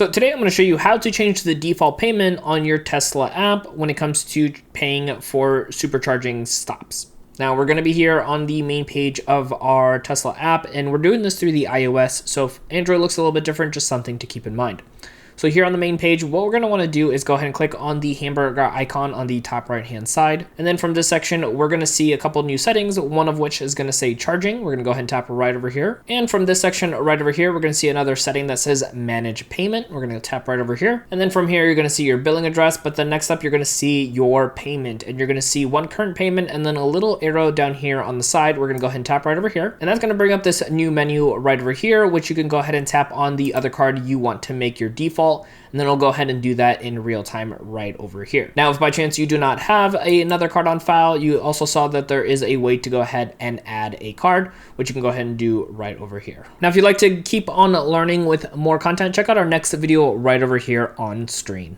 So today I'm going to show you how to change the default payment on your Tesla app when it comes to paying for supercharging stops. Now we're going to be here on the main page of our Tesla app, and we're doing this through the iOS. So if Android looks a little bit different, just something to keep in mind. So here on the main page, what we're going to want to do is go ahead and click on the hamburger icon on the top right hand side. And then from this section, we're going to see a couple new settings, one of which is going to say charging. We're going to go ahead and tap right over here. And from this section right over here, we're going to see another setting that says manage payment. We're going to tap right over here. And then from here, you're going to see your billing address. But then next up, you're going to see your payment, and you're going to see one current payment and then a little arrow down here on the side. We're going to go ahead and tap right over here. And that's going to bring up this new menu right over here, which you can go ahead and tap on the other card you want to make your default. And then it'll go ahead and do that in real time right over here. Now, if by chance you do not have another card on file, you also saw that there is a way to go ahead and add a card, which you can go ahead and do right over here. Now, if you'd like to keep on learning with more content, check out our next video right over here on screen.